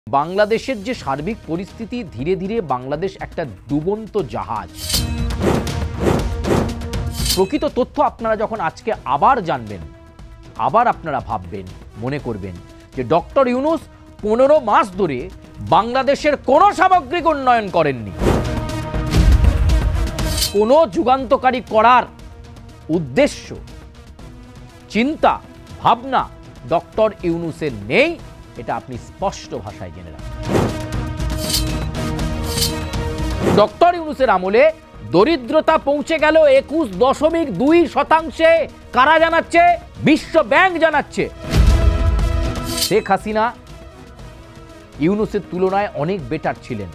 বাংলাদেশের যে সার্বিক পরিস্থিতি, ধীরে ধীরে বাংলাদেশ একটা ডুবন্ত জাহাজ। প্রকৃত তথ্য আপনারা যখন আজকে আবার জানবেন, আবার আপনারা ভাববেন, মনে করবেন যে ডক্টর ইউনূস 15 মাস ধরে বাংলাদেশের কোনো সামগ্রিক উন্নয়ন করেননি। কোনো যুগান্তকারী করার উদ্দেশ্য, চিন্তা, ভাবনা ডক্টর ইউনূসের নেই, এটা আপনি স্পষ্ট ভাষায় জেনে রাখুন। ডক্টর ইউনূসের আমলে দরিদ্রতা পৌঁছে গেল 21.2%। কারা জানাচ্ছে? বিশ্ব ব্যাংক জানাচ্ছে। শেখ হাসিনা ইউনূসের তুলনায় অনেক বেটার ছিলেন।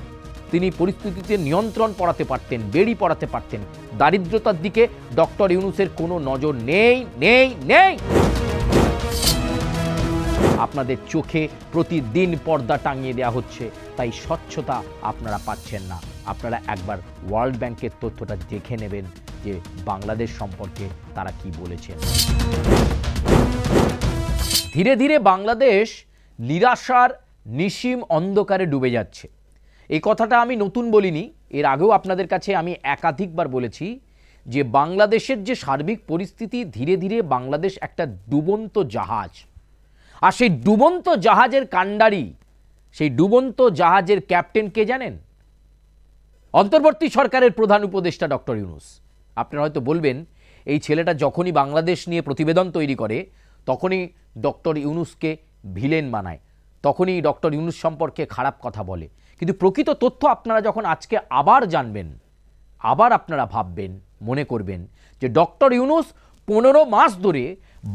তিনি পরিস্থিতিতে নিয়ন্ত্রণ পড়াতে পারতেন, বেড়ি পড়াতে পারতেন। দারিদ্রতার দিকে ডক্টর ইউনূসের কোনো নজর নেই নেই নেই। আপনাদের চোখে প্রতিদিন পর্দা টাঙিয়ে দেওয়া হচ্ছে, তাই স্বচ্ছতা আপনারা পাচ্ছেন না। আপনারা একবার ওয়ার্ল্ড ব্যাংকের তথ্যটা দেখে নেবেন যে বাংলাদেশ সম্পর্কে তারা কি বলেছেন। ধীরে ধীরে বাংলাদেশ নিরাশার নিশিম অন্ধকারে ডুবে যাচ্ছে। এই কথাটা আমি নতুন বলিনি, এর আগেও আপনাদের কাছে আমি একাধিকবার বলেছি যে বাংলাদেশের যে সার্বিক পরিস্থিতি, ধীরে ধীরে বাংলাদেশ একটা ডুবন্ত জাহাজ। আর সেই ডুবন্ত জাহাজের কাণ্ডারি, সেই ডুবন্ত জাহাজের ক্যাপ্টেন কে জানেন? অন্তর্বর্তী সরকারের প্রধান উপদেষ্টা ডক্টর ইউনূস। আপনারা হয়তো বলবেন, এই ছেলেটা যখনই বাংলাদেশ নিয়ে প্রতিবেদন তৈরি করে তখনই ডক্টর ইউনূসকে ভিলেন বানায়, তখনই ডক্টর ইউনূস সম্পর্কে খারাপ কথা বলে। কিন্তু প্রকৃত তথ্য আপনারা যখন আজকে আবার জানবেন, আবার আপনারা ভাববেন, মনে করবেন যে ডক্টর ইউনূস 15 মাস ধরে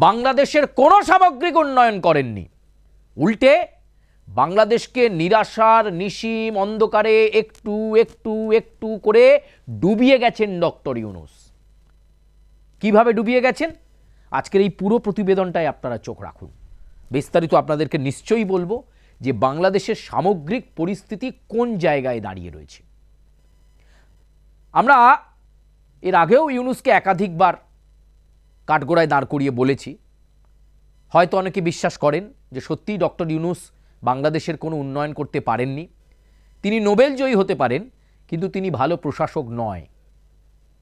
বাংলাদেশের কোনো সামগ্রিক উন্নয়ন করেননি। উল্টে বাংলাদেশকে নিরাশার নিশিম অন্ধকারে একটু একটু একটু করে ডুবিয়ে গেছেন ডক্টর ইউনূস। কিভাবে ডুবিয়ে গেছেন? আজকের এই পুরো প্রতিবেদনটায় আপনারা চোখ রাখুন। বিস্তারিত আপনাদেরকে নিশ্চয়ই বলবো যে বাংলাদেশের সামগ্রিক পরিস্থিতি কোন জায়গায় দাঁড়িয়ে রয়েছে। আমরা এর আগেও ইউনূসকে একাধিকবার কাঠগড়ায় দাঁড় করিয়ে বলেছি। হয়তো অনেকে বিশ্বাস করেন যে সত্যিই ডক্টর ইউনূস বাংলাদেশের কোনো উন্নয়ন করতে পারেননি। তিনি নোবেল জয়ী হতে পারেন, কিন্তু তিনি ভালো প্রশাসক নয়,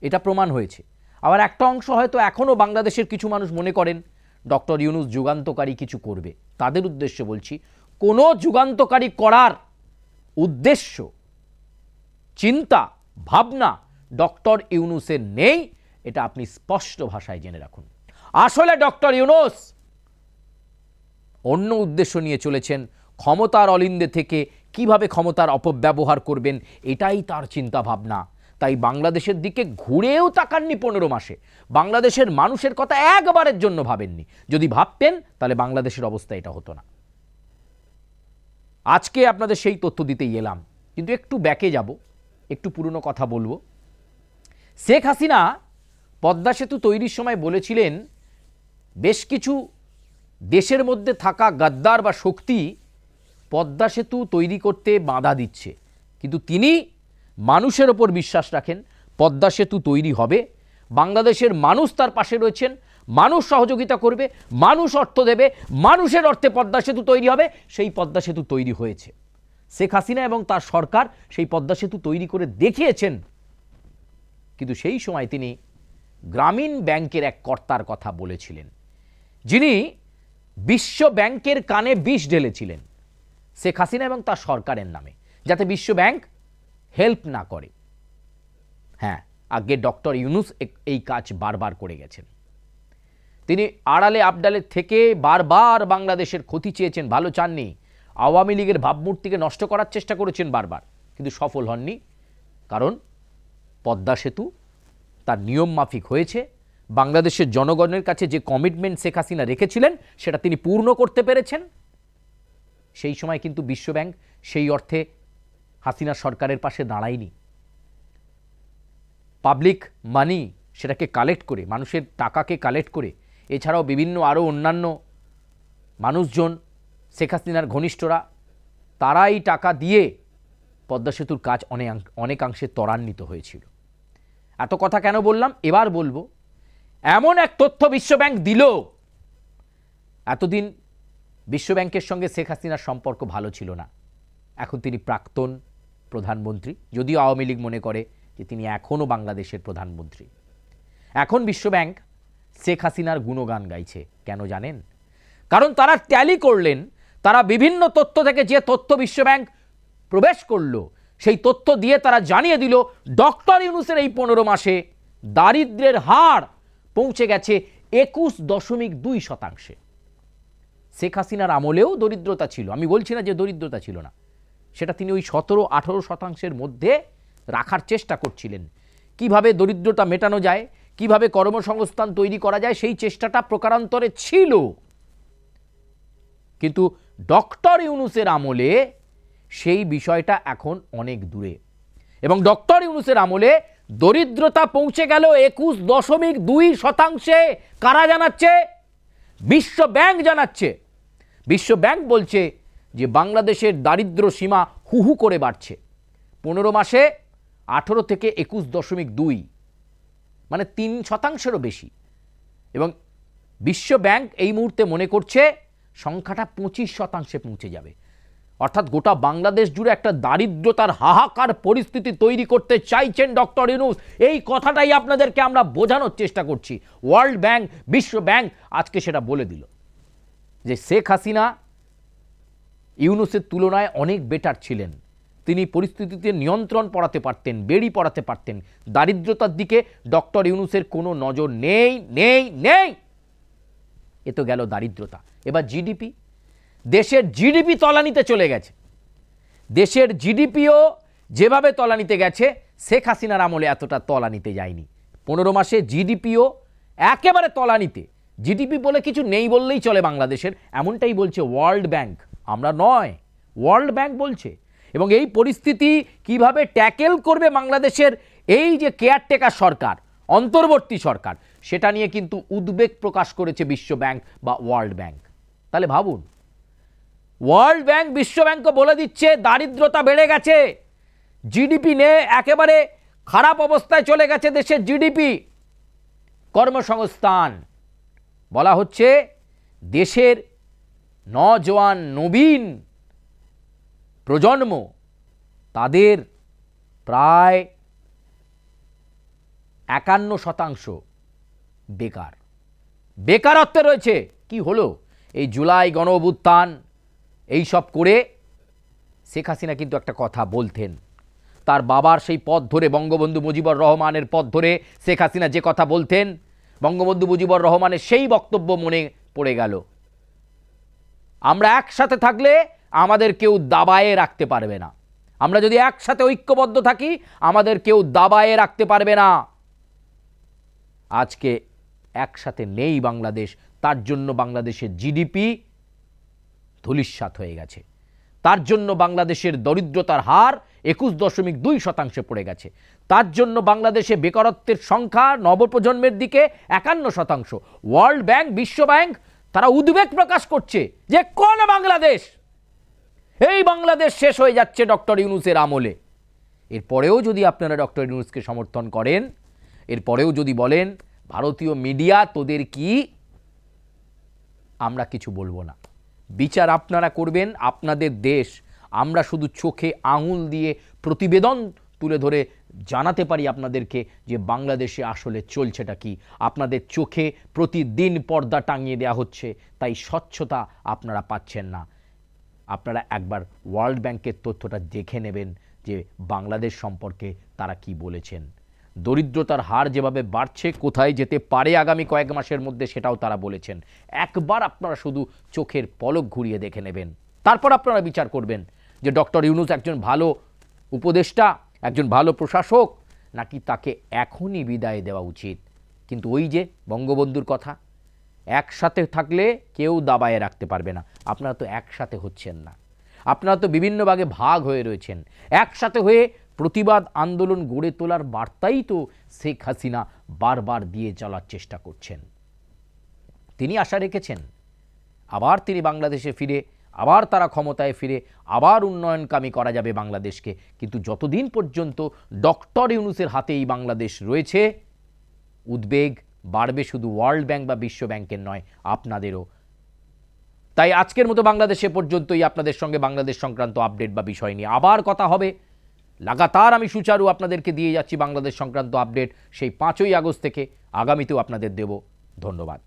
এটা প্রমাণ হয়েছে। আবার একটা অংশ হয়তো এখনও বাংলাদেশের কিছু মানুষ মনে করেন ডক্টর ইউনূস যুগান্তকারী কিছু করবে। তাদের উদ্দেশ্যে বলছি, কোনো যুগান্তকারী করার উদ্দেশ্য, চিন্তা, ভাবনা ডক্টর ইউনূসের নেই, এটা আপনি স্পষ্ট ভাষায় জেনে রাখুন। আসলে ডক্টর ইউনূস অন্য উদ্দেশ্য নিয়ে চলেছেন। ক্ষমতার অলিন্দে থেকে কিভাবে ক্ষমতার অপব্যবহার করবেন, এটাই তার চিন্তা ভাবনা। তাই বাংলাদেশের দিকে ঘুরেও তাকাননি 15 মাসে। বাংলাদেশের মানুষের কথা একবারের জন্য ভাবেননি। যদি ভাবতেন তাহলে বাংলাদেশের অবস্থা এটা হতো না। আজকে আপনাদের সেই তথ্য দিতেই এলাম, কিন্তু একটু ব্যাকে যাব, একটু পুরনো কথা বলবো। শেখ হাসিনা পদ্মা সেতু তৈরির সময় বলেছিলেন বেশ কিছু দেশের মধ্যে থাকা গাদ্দার বা শক্তি পদ্মা সেতু তৈরি করতে বাধা দিচ্ছে, কিন্তু তিনি মানুষের ওপর বিশ্বাস রাখেন। পদ্মা সেতু তৈরি হবে, বাংলাদেশের মানুষ তার পাশে রয়েছেন, মানুষ সহযোগিতা করবে, মানুষ অর্থ দেবে, মানুষের অর্থে পদ্মা সেতু তৈরি হবে। সেই পদ্মা সেতু তৈরি হয়েছে। শেখ হাসিনা এবং তার সরকার সেই পদ্মা সেতু তৈরি করে দেখিয়েছেন। কিন্তু সেই সময় তিনি গ্রামীণ ব্যাংকের এক কর্তার কথা বলেছিলেন, যিনি বিশ্ব ব্যাংকের কানে বিষ ঢেলেছিলেন শেখ হাসিনা এবং তার সরকারের নামে, যাতে বিশ্ব ব্যাংক হেল্প না করে। হ্যাঁ, আগে ডক্টর ইউনূস এই কাজ বারবার করে গেছেন। তিনি আড়ালে আবডালে থেকে বারবার বাংলাদেশের ক্ষতি চেয়েছেন, ভালো চাননি। আওয়ামী লীগের ভাবমূর্তিকে নষ্ট করার চেষ্টা করেছেন বারবার, কিন্তু সফল হননি। কারণ পদ্মা সেতু তার নিয়ম মাফিক হয়েছে। বাংলাদেশের জনগণের কাছে যে কমিটমেন্ট শেখ হাসিনা রেখেছিলেন সেটা তিনি পূর্ণ করতে পেরেছেন। সেই সময় কিন্তু বিশ্বব্যাংক সেই অর্থে হাসিনা সরকারের পাশে দাঁড়ায়নি। পাবলিক মানি সেটাকে কালেক্ট করে, মানুষের টাকাকে কালেক্ট করে, এছাড়াও বিভিন্ন আরও অন্যান্য মানুষজন, শেখ হাসিনার ঘনিষ্ঠরা, তারা এই টাকা দিয়ে পদ্মা সেতুর কাজ অনেকাংশে ত্বরান্বিত হয়েছিল। এত কথা কেন বললাম? এবার বলবো, এমন এক তথ্য বিশ্বব্যাংক দিল। এতদিন বিশ্বব্যাংকের সঙ্গে শেখ হাসিনার সম্পর্ক ভালো ছিল না, এখন তিনি প্রাক্তন প্রধানমন্ত্রী, যদিও আওয়ামী লীগ মনে করে যে তিনি এখনও বাংলাদেশের প্রধানমন্ত্রী। এখন বিশ্বব্যাংক শেখ হাসিনার গুণগান গাইছে। কেন জানেন? কারণ তারা ট্যালি করলেন, তারা বিভিন্ন তথ্য থেকে যে তথ্য বিশ্বব্যাংক প্রবেশ করলো সেই তথ্য দিয়ে তারা জানিয়ে দিল ডক্টর ইউনূসের এই 15 মাসে দারিদ্র্যের হার পৌঁছে গেছে 21.2%। শেখ হাসিনার আমলেও দরিদ্রতা ছিল, আমি বলছি না যে দরিদ্রতা ছিল না, সেটা তিনি ওই 17-18% মধ্যে রাখার চেষ্টা করছিলেন। কিভাবে দরিদ্রতা মেটানো যায়, কিভাবে কর্মসংস্থান তৈরি করা যায়, সেই চেষ্টাটা প্রকারান্তরে ছিল। কিন্তু ডক্টর ইউনূসের আমলে সেই বিষয়টা এখন অনেক দূরে, এবং ডক্টর ইউনূসের আমলে দরিদ্রতা পৌঁছে গেল 21.2%। কারা জানাচ্ছে? বিশ্ব ব্যাংক জানাচ্ছে। বিশ্ব ব্যাংক বলছে যে বাংলাদেশের দারিদ্র্য সীমা হু হু করে বাড়ছে। 15 মাসে 18 থেকে 21.2, মানে 3%-এরও বেশি। এবং বিশ্ব ব্যাংক এই মুহূর্তে মনে করছে সংখ্যাটা 25% পৌঁছে যাবে। অর্থাৎ গোটা বাংলাদেশ জুড়ে একটা দারিদ্রতার হাহাকার পরিস্থিতি তৈরি করতে চাইছেন ডক্টর ইউনূস। এই কথাটাই আপনাদেরকে আমরা বোঝানোর চেষ্টা করছি। ওয়ার্ল্ড ব্যাংক, বিশ্ব ব্যাংক আজকে সেটা বলে দিল যে শেখ হাসিনা ইউনূসের তুলনায় অনেক বেটার ছিলেন। তিনি পরিস্থিতিতে নিয়ন্ত্রণ পড়াতে পারতেন, বেড়ি পড়াতে পারতেন। দারিদ্রতার দিকে ডক্টর ইউনূসের কোনো নজর নেই নেই নেই। এ তো গেল দারিদ্রতা। এবার জিডিপি, দেশের জিডিপি তলানিতে চলে গেছে। দেশের জিডিপিও যেভাবে তলানিতে গেছে শেখ হাসিনার আমলে এতটা তলানিতে যায়নি। 15 মাসে জিডিপিও একেবারে তলানিতে। জিডিপি বলে কিছু নেই বললেই চলে বাংলাদেশের, এমনটাই বলছে ওয়ার্ল্ড ব্যাংক, আমরা নয়, ওয়ার্ল্ড ব্যাংক বলছে। এবং এই পরিস্থিতি কিভাবে ট্যাকেল করবে বাংলাদেশের এই যে কেয়ারটেকার সরকার, অন্তর্বর্তী সরকার, সেটা নিয়ে কিন্তু উদ্বেগ প্রকাশ করেছে বিশ্ব ব্যাংক বা ওয়ার্ল্ড ব্যাংক। তাহলে ভাবুন, ওয়ার্ল্ড ব্যাংক বিশ্ব ব্যাংকও বলে দিচ্ছে দারিদ্রতা বেড়ে গেছে, জিডিপি নে একেবারে খারাপ অবস্থায় চলে গেছে দেশের জিডিপি। কর্মসংস্থান বলা হচ্ছে দেশের নজওয়ান নবীন প্রজন্ম, তাদের প্রায় 51% বেকার, বেকারত্বে রয়েছে। কি হলো? এই জুলাই গণ অভ্যুত্থান এইসব করে শেখ হাসিনা কিন্তু একটা কথা বলতেন, তার বাবার সেই পথ ধরে, বঙ্গবন্ধু মুজিবুর রহমানের পথ ধরে শেখ হাসিনা যে কথা বলতেন, বঙ্গবন্ধু মুজিবুর রহমানের সেই বক্তব্য মনে পড়ে গেল, আমরা একসাথে থাকলে আমাদের কেউ দাবায়ে রাখতে পারবে না। আমরা যদি একসাথে ঐক্যবদ্ধ থাকি আমাদের কেউ দাবায়ে রাখতে পারবে না। আজকে একসাথে নেই বাংলাদেশ, তার জন্য বাংলাদেশের জিডিপি ধূলিসাৎ হয়ে গেছে, তার জন্য বাংলাদেশের দরিদ্রতার হার 21.2% পড়ে গেছে, তার জন্য বাংলাদেশে বেকারত্বের সংখ্যা নবপ্রজন্মের দিকে 51%। ওয়ার্ল্ড ব্যাংক, বিশ্ব ব্যাংক তারা উদ্বেগ প্রকাশ করছে যে কোন বাংলাদেশ, এই বাংলাদেশ শেষ হয়ে যাচ্ছে ডক্টর ইউনূসের আমলে। এরপরেও যদি আপনারা ডক্টর ইউনূসকে সমর্থন করেন, এরপরেও যদি বলেন ভারতীয় মিডিয়া তোদের কি, আমরা কিছু বলবো না, বিচার আপনারা করবেন, আপনাদের দেশ। আমরা শুধু চোখে আঙুল দিয়ে প্রতিবেদন তুলে ধরে জানাতে পারি আপনাদেরকে যে বাংলাদেশে আসলে চলছেটা কি। আপনাদের চোখে প্রতিদিন পর্দা টাঙিয়ে দেওয়া হচ্ছে, তাই স্বচ্ছতা আপনারা পাচ্ছেন না। আপনারা একবার ওয়ার্ল্ড ব্যাংকের তথ্যটা দেখে নেবেন যে বাংলাদেশ সম্পর্কে তারা কি বলেছেন। দরিদ্রতার হার যেভাবে বাড়ছে, কোথায় যেতে পারে আগামী কয়েক মাসের মধ্যে, সেটাও তারা বলেছেন। একবার আপনারা শুধু চোখের পলক ঘুরিয়ে দেখে নেবেন, তারপর আপনারা বিচার করবেন যে ডক্টর ইউনূস একজন ভালো উপদেষ্টা, একজন ভালো প্রশাসক, নাকি তাকে এখনই বিদায় দেওয়া উচিত। কিন্তু ওই যে বঙ্গবন্ধুর কথা, একসাথে থাকলে কেউ দাবায়ে রাখতে পারবে না। আপনারা তো একসাথে হচ্ছেন না, আপনারা তো বিভিন্ন ভাগে ভাগ হয়ে রয়েছেন। একসাথে হয়ে প্রতিবাদ আন্দোলন গড়ে তোলার বার্তাই তো শেখ হাসিনা বারবার দিয়ে চলার চেষ্টা করছেন। তিনি আশা রেখেছেন আবার তিনি বাংলাদেশে ফিরে, আবার তারা ক্ষমতায় ফিরে, আবার উন্নয়নকামী করা যাবে বাংলাদেশকে। কিন্তু যতদিন পর্যন্ত ডক্টর ইউনূসের হাতেই বাংলাদেশ রয়েছে, উদ্বেগ বাড়বে শুধু ওয়ার্ল্ড ব্যাংক বা বিশ্ব ব্যাংকের নয়, আপনাদেরও। তাই আজকের মতো বাংলাদেশে পর্যন্তই। আপনাদের সঙ্গে বাংলাদেশ সংক্রান্ত আপডেট বা বিষয় নিয়ে আবার কথা হবে। লাগাতার আমি সুচারু আপনাদেরকে দিয়ে যাচ্ছি বাংলাদেশ সংক্রান্ত আপডেট, সেই 5ই আগস্ট থেকে আগামীতেও আপনাদের দেব। ধন্যবাদ।